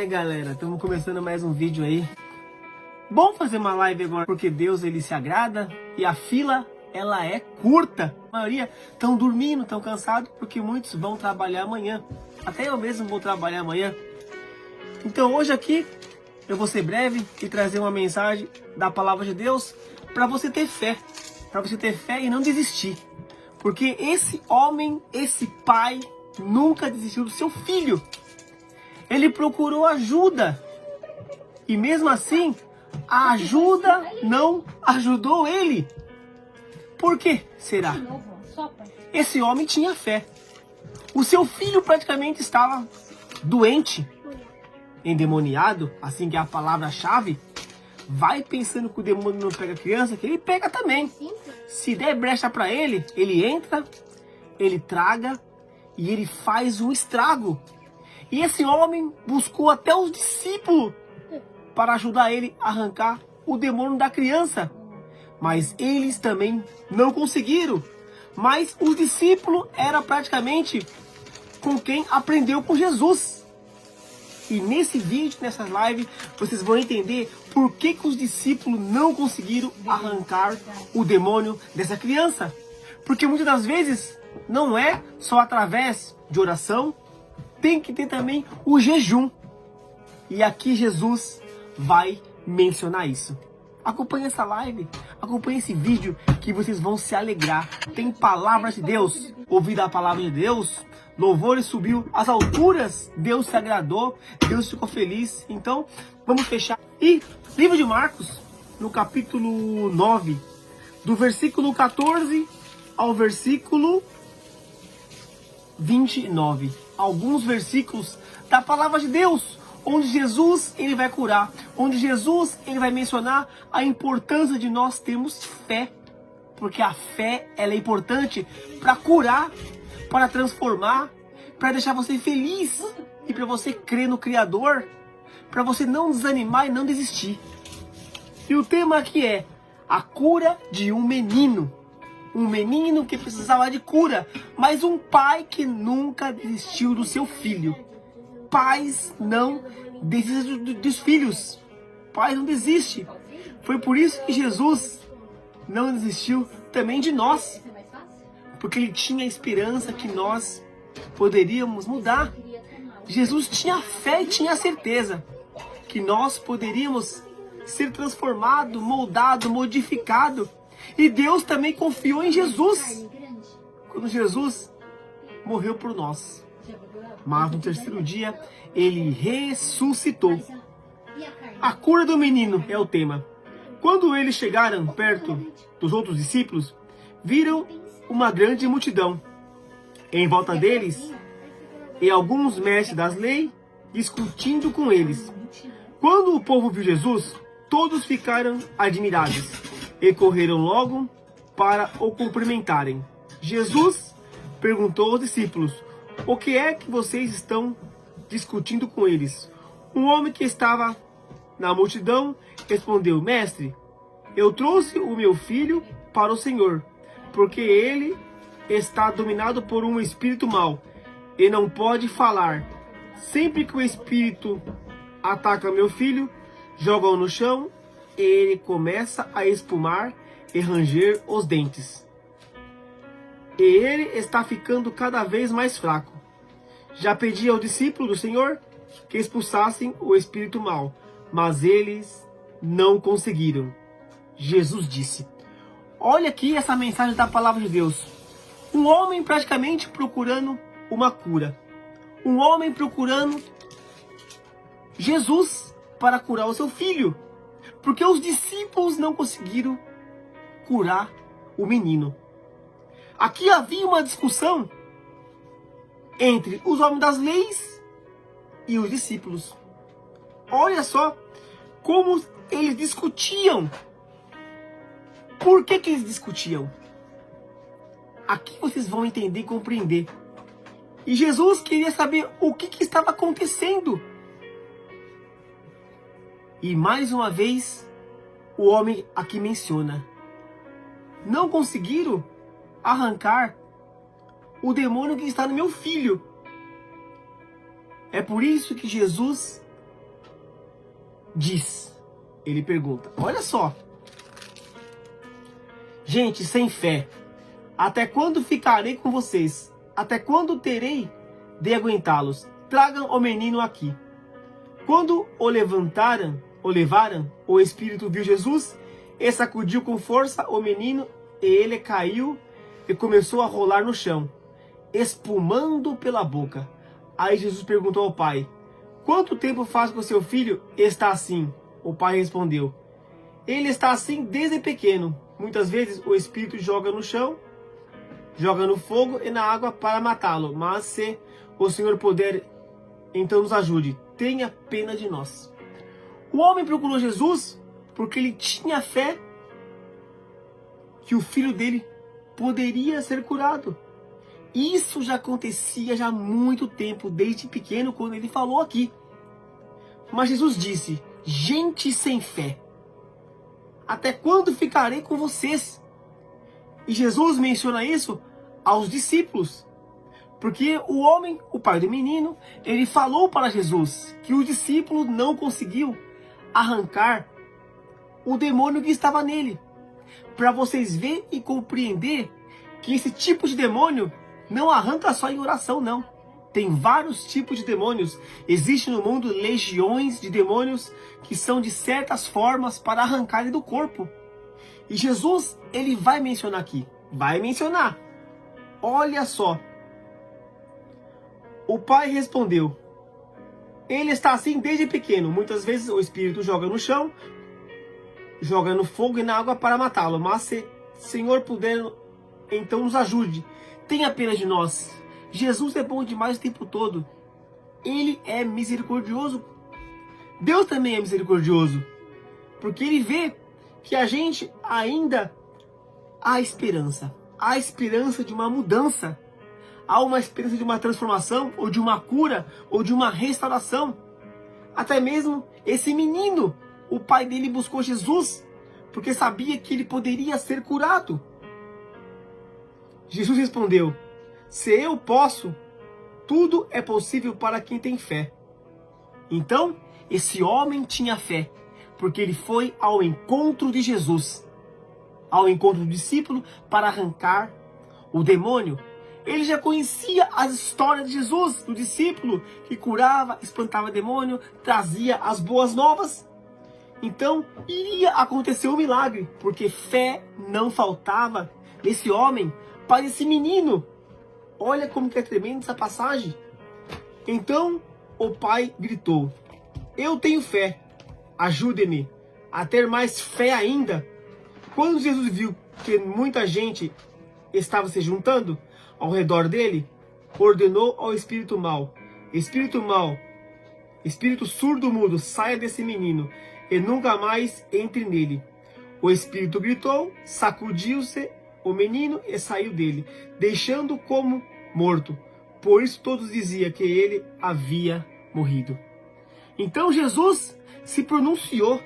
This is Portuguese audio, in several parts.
Galera, estamos começando mais um vídeo aí. Bom fazer uma live agora, porque Deus ele se agrada e a fila ela é curta. A maioria estão dormindo, estão cansados, porque muitos vão trabalhar amanhã. Até eu mesmo vou trabalhar amanhã. Então hoje aqui eu vou ser breve e trazer uma mensagem da palavra de Deus para você ter fé. Para você ter fé e não desistir. Porque esse homem, esse pai, nunca desistiu do seu filho. Ele procurou ajuda. E mesmo assim, a ajuda não ajudou ele. Por que será? Esse homem tinha fé. O seu filho praticamente estava doente, endemoniado, assim que é a palavra-chave. Vai pensando que o demônio não pega a criança, que ele pega também. Se der brecha para ele, ele entra, ele traga e ele faz um estrago. E esse homem buscou até os discípulos para ajudar ele a arrancar o demônio da criança. Mas eles também não conseguiram. Mas os discípulos eram praticamente com quem aprendeu com Jesus. E nesse vídeo, nessa live, vocês vão entender por que os discípulos não conseguiram arrancar o demônio dessa criança. Porque muitas das vezes não é só através de oração, tem que ter também o jejum. E aqui Jesus vai mencionar isso. Acompanhe essa live, acompanhe esse vídeo que vocês vão se alegrar. Tem palavra de Deus. Ouvida a palavra de Deus, louvores subiu às alturas. Deus se agradou, Deus ficou feliz. Então, vamos fechar. E livro de Marcos, no capítulo 9, do versículo 14 ao versículo 29. Alguns versículos da palavra de Deus, onde Jesus ele vai curar, onde Jesus ele vai mencionar a importância de nós termos fé, porque a fé ela é importante para curar, para transformar, para deixar você feliz e para você crer no Criador, para você não desanimar e não desistir. E o tema aqui é a cura de um menino. Um menino que precisava de cura, mas um pai que nunca desistiu do seu filho. Pais não desistem dos filhos. Pais não desistem. Foi por isso que Jesus não desistiu também de nós. Porque ele tinha a esperança que nós poderíamos mudar. Jesus tinha fé e tinha certeza que nós poderíamos ser transformado, moldado, modificado. E Deus também confiou em Jesus, quando Jesus morreu por nós. Mas no terceiro dia, ele ressuscitou. A cura do menino é o tema. Quando eles chegaram perto dos outros discípulos, viram uma grande multidão em volta deles e alguns mestres das leis discutindo com eles. Quando o povo viu Jesus, todos ficaram admirados e correram logo para o cumprimentarem. Jesus perguntou aos discípulos: o que é que vocês estão discutindo com eles? Um homem que estava na multidão respondeu: Mestre, eu trouxe o meu filho para o Senhor, porque ele está dominado por um espírito mau e não pode falar. Sempre que o espírito ataca meu filho, joga-o no chão e ele começa a espumar e ranger os dentes. E ele está ficando cada vez mais fraco. Já pedi ao discípulo do Senhor que expulsassem o espírito mau, mas eles não conseguiram. Jesus disse. Olha aqui essa mensagem da palavra de Deus. Um homem praticamente procurando uma cura. Um homem procurando Jesus para curar o seu filho. Porque os discípulos não conseguiram curar o menino. Aqui havia uma discussão entre os homens das leis e os discípulos. Olha só como eles discutiam. Por que eles discutiam? Aqui vocês vão entender e compreender. E Jesus queria saber o que estava acontecendo. E mais uma vez, o homem aqui menciona: não conseguiram arrancar o demônio que está no meu filho. É por isso que Jesus diz, ele pergunta, olha só, gente sem fé, até quando ficarei com vocês? Até quando terei de aguentá-los? Tragam o menino aqui. Quando o levaram, o Espírito viu Jesus e sacudiu com força o menino, e ele caiu e começou a rolar no chão, espumando pela boca. Aí Jesus perguntou ao pai, quanto tempo faz que o seu filho está assim? O pai respondeu, ele está assim desde pequeno. Muitas vezes o espírito joga no chão, joga no fogo e na água para matá-lo. Mas se o Senhor puder, então nos ajude. Tenha pena de nós. O homem procurou Jesus porque ele tinha fé que o filho dele poderia ser curado. Isso já acontecia já há muito tempo, desde pequeno, quando ele falou aqui. Mas Jesus disse, gente sem fé, até quando ficarei com vocês? E Jesus menciona isso aos discípulos. Porque o homem, o pai do menino, ele falou para Jesus que o discípulo não conseguiu arrancar o demônio que estava nele. Para vocês verem e compreender que esse tipo de demônio não arranca só em oração, não. Tem vários tipos de demônios. Existem no mundo legiões de demônios que são de certas formas para arrancarem do corpo. E Jesus, ele vai mencionar aqui. Vai mencionar. Olha só. O pai respondeu, ele está assim desde pequeno. Muitas vezes o espírito joga no chão, joga no fogo e na água para matá-lo. Mas se o Senhor puder, então nos ajude. Tenha pena de nós. Jesus é bom demais o tempo todo. Ele é misericordioso. Deus também é misericordioso. Porque ele vê que a gente ainda há esperança. Há esperança de uma mudança. Há uma esperança de uma transformação, ou de uma cura, ou de uma restauração. Até mesmo esse menino, o pai dele buscou Jesus, porque sabia que ele poderia ser curado. Jesus respondeu, se eu posso, tudo é possível para quem tem fé. Então, esse homem tinha fé, porque ele foi ao encontro de Jesus, ao encontro do discípulo, para arrancar o demônio. Ele já conhecia as histórias de Jesus, do discípulo que curava, espantava demônio, trazia as boas novas. Então, iria acontecer um milagre, porque fé não faltava nesse homem, para esse menino. Olha como que é tremenda essa passagem. Então, o pai gritou, eu tenho fé, ajude-me a ter mais fé ainda. Quando Jesus viu que muita gente estava se juntando ao redor dele, ordenou ao espírito mau, espírito surdo-mudo, saia desse menino e nunca mais entre nele. O espírito gritou, sacudiu-se o menino e saiu dele, deixando-o como morto. Por isso todos diziam que ele havia morrido. Então Jesus se pronunciou.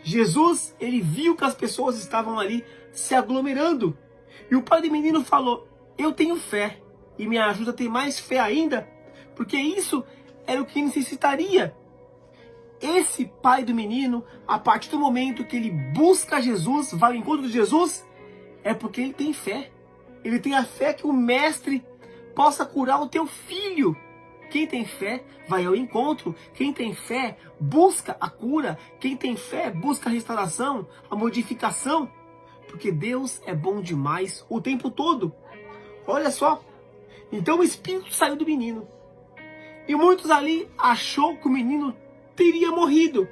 Jesus, ele viu que as pessoas estavam ali se aglomerando. E o pai do menino falou, eu tenho fé, e me ajuda a ter mais fé ainda, porque isso era o que necessitaria. Esse pai do menino, a partir do momento que ele busca Jesus, vai ao encontro de Jesus, é porque ele tem fé. Ele tem a fé que o mestre possa curar o teu filho. Quem tem fé vai ao encontro. Quem tem fé busca a cura. Quem tem fé busca a restauração, a modificação. Porque Deus é bom demais o tempo todo. Olha só. Então o espírito saiu do menino. E muitos ali achou que o menino teria morrido.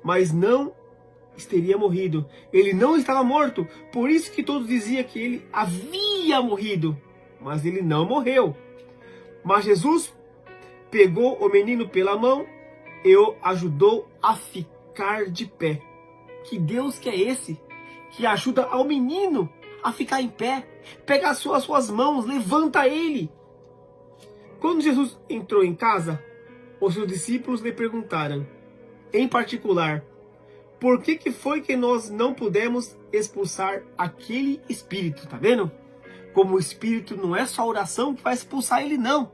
Mas não teria morrido. Ele não estava morto. Por isso que todos diziam que ele havia morrido. Mas ele não morreu. Mas Jesus pegou o menino pela mão e o ajudou a ficar de pé. Que Deus que é esse? Que ajuda ao menino a ficar em pé. Pega as suas mãos, levanta ele. Quando Jesus entrou em casa, os seus discípulos lhe perguntaram, em particular, por que foi que nós não pudemos expulsar aquele espírito? Tá vendo? Como o espírito não é só a oração que vai expulsar ele, não.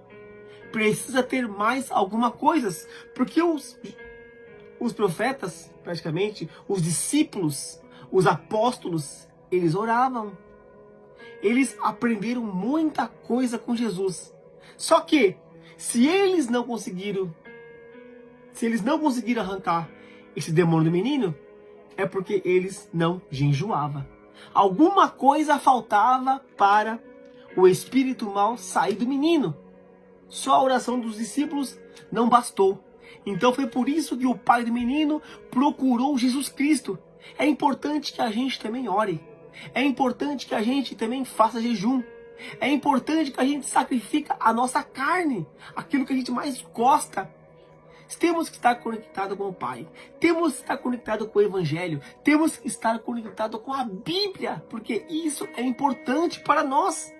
precisa ter mais alguma coisa, porque os profetas, praticamente, os discípulos, os apóstolos, eles oravam. Eles aprenderam muita coisa com Jesus. Só que, se eles não conseguiram arrancar esse demônio do menino, é porque eles não jejuavam. Alguma coisa faltava para o espírito mal sair do menino. Só a oração dos discípulos não bastou. Então foi por isso que o pai do menino procurou Jesus Cristo. É importante que a gente também ore. É importante que a gente também faça jejum. É importante que a gente sacrifique a nossa carne, aquilo que a gente mais gosta. Temos que estar conectado com o Pai. Temos que estar conectado com o Evangelho. Temos que estar conectado com a Bíblia, porque isso é importante para nós.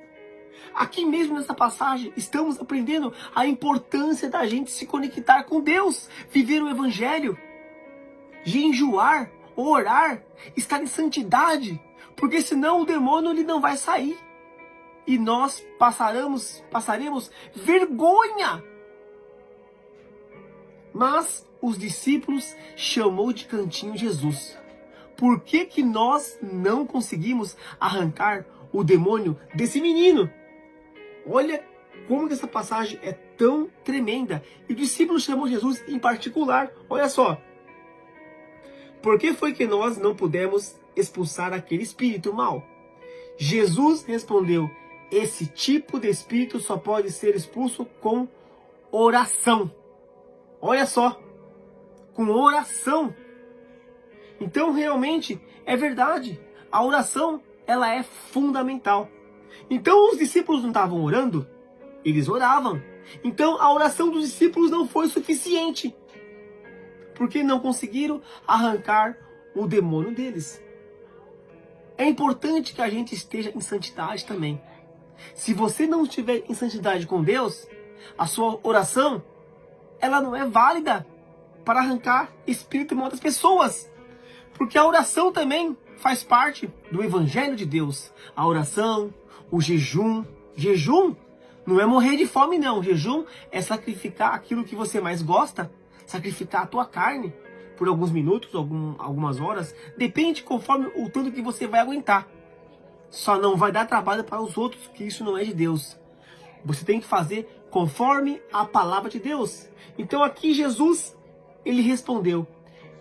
Aqui mesmo nessa passagem, estamos aprendendo a importância da gente se conectar com Deus, viver o Evangelho, jejuar, orar, estar em santidade, porque senão o demônio ele não vai sair. E nós passaremos vergonha. Mas os discípulos chamou de cantinho Jesus. Por que que nós não conseguimos arrancar o demônio desse menino? Olha como que essa passagem é tão tremenda. E o discípulo chamou Jesus em particular. Olha só. Por que foi que nós não pudemos expulsar aquele espírito mal? Jesus respondeu: esse tipo de espírito só pode ser expulso com oração. Olha só, com oração. Então realmente é verdade, a oração ela é fundamental. Então os discípulos não estavam orando? Eles oravam. Então a oração dos discípulos não foi suficiente, porque não conseguiram arrancar o demônio deles. É importante que a gente esteja em santidade também. Se você não estiver em santidade com Deus, a sua oração ela não é válida para arrancar espírito mal das pessoas. Porque a oração também faz parte do Evangelho de Deus. A oração, o jejum. Jejum não é morrer de fome, não. Jejum é sacrificar aquilo que você mais gosta. Sacrificar a tua carne por alguns minutos, algumas horas. Depende conforme o tanto que você vai aguentar. Só não vai dar trabalho para os outros, que isso não é de Deus. Você tem que fazer conforme a palavra de Deus. Então aqui Jesus, ele respondeu: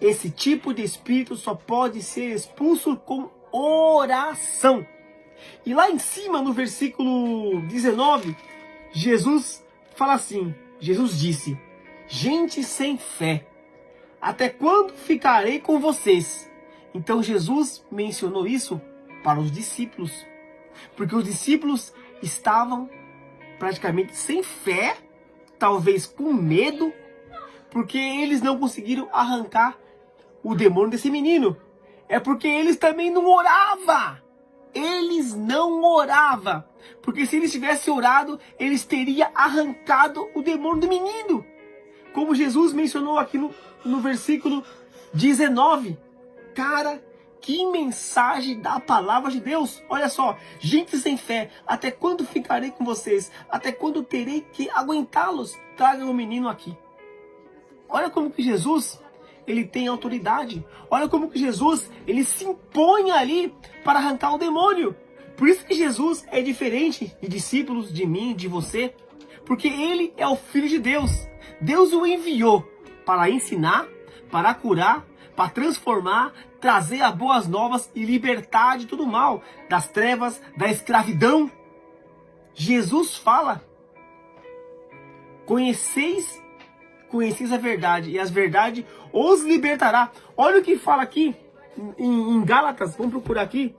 esse tipo de espírito só pode ser expulso com oração. E lá em cima, no versículo 19, Jesus fala assim, Jesus disse: gente sem fé, até quando ficarei com vocês? Então Jesus mencionou isso para os discípulos, porque os discípulos estavam praticamente sem fé, talvez com medo, porque eles não conseguiram arrancar o demônio desse menino. É porque eles também não oravam. Eles não oravam. Porque se eles tivessem orado, eles teriam arrancado o demônio do menino. Como Jesus mencionou aqui no versículo 19. Cara, que mensagem da palavra de Deus. Olha só, gente sem fé, até quando ficarei com vocês? Até quando terei que aguentá-los? Tragam o menino aqui. Olha como que Jesus, ele tem autoridade. Olha como que Jesus, ele se impõe ali para arrancar o demônio. Por isso que Jesus é diferente de discípulos, de mim, de você. Porque ele é o Filho de Deus. Deus o enviou para ensinar, para curar, para transformar, trazer as boas novas e libertar de todo mal, das trevas, da escravidão. Jesus fala: conheceis a verdade, e as verdades os libertará. Olha o que fala aqui em Gálatas, vamos procurar aqui.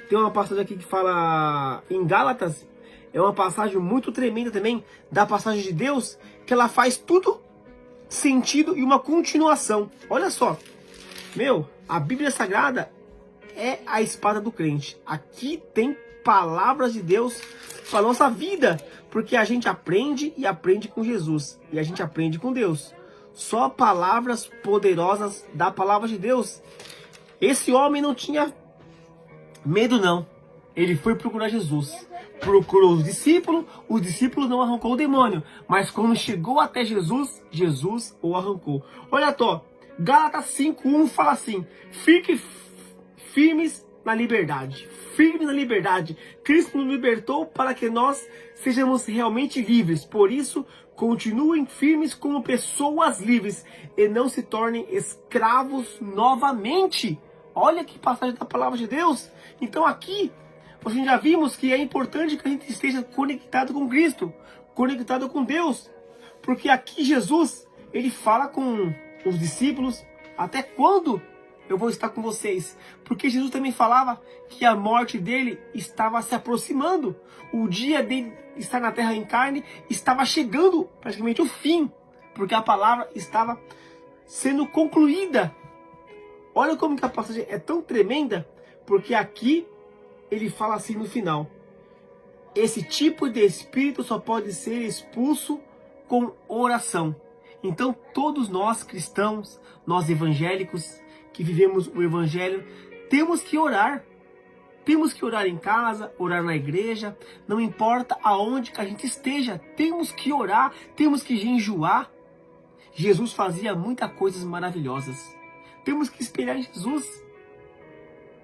Tem uma passagem aqui que fala em Gálatas, é uma passagem muito tremenda também, da passagem de Deus, que ela faz tudo sentido e uma continuação. Olha só, a Bíblia Sagrada é a espada do crente. Aqui tem palavras de Deus para nossa vida, porque a gente aprende e aprende com Jesus, e a gente aprende com Deus. Só palavras poderosas da palavra de Deus. Esse homem não tinha medo, não. Ele foi procurar Jesus. procurou os discípulos não arrancou o demônio, mas quando chegou até Jesus, Jesus o arrancou. Olha só, Gálatas 5:1 fala assim: fiquem firmes na liberdade. Firmes na liberdade. Cristo nos libertou para que nós sejamos realmente livres. Por isso, continuem firmes como pessoas livres e não se tornem escravos novamente. Olha que passagem da palavra de Deus. Então aqui, nós já vimos que é importante que a gente esteja conectado com Cristo, conectado com Deus. Porque aqui Jesus, ele fala com os discípulos: até quando eu vou estar com vocês? Porque Jesus também falava que a morte dele estava se aproximando. O dia dele estar na terra em carne estava chegando praticamente o fim. Porque a palavra estava sendo concluída. Olha como que a passagem é tão tremenda. Porque aqui ele fala assim no final: esse tipo de espírito só pode ser expulso com oração. Então todos nós cristãos, nós evangélicos, que vivemos o evangelho, temos que orar. Temos que orar em casa, orar na igreja, não importa aonde que a gente esteja, temos que orar, temos que jejuar. Jesus fazia muitas coisas maravilhosas. Temos que esperar em Jesus.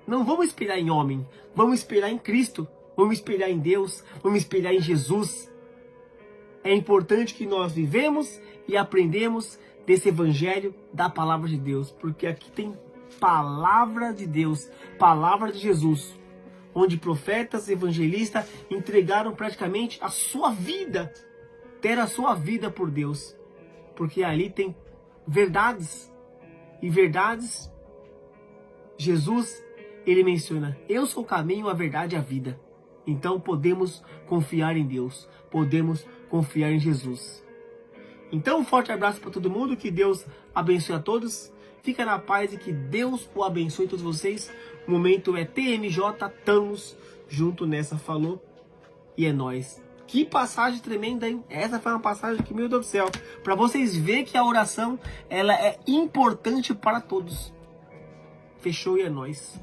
Não vamos esperar em homem, vamos esperar em Cristo, vamos esperar em Deus, vamos esperar em Jesus. É importante que nós vivemos e aprendemos desse evangelho da palavra de Deus, porque aqui tem palavra de Deus, palavra de Jesus, onde profetas, evangelistas entregaram praticamente a sua vida, deram a sua vida por Deus, porque ali tem verdades, e verdades, Jesus, ele menciona: eu sou o caminho, a verdade e a vida. Então podemos confiar em Deus, podemos confiar em Jesus. Então um forte abraço para todo mundo, que Deus abençoe a todos, fica na paz e que Deus o abençoe todos vocês. O momento é TMJ, estamos junto nessa, falou e é nóis. Que passagem tremenda, hein? Essa foi uma passagem que, meu Deus do céu, para vocês verem que a oração, ela é importante para todos. Fechou e é nóis.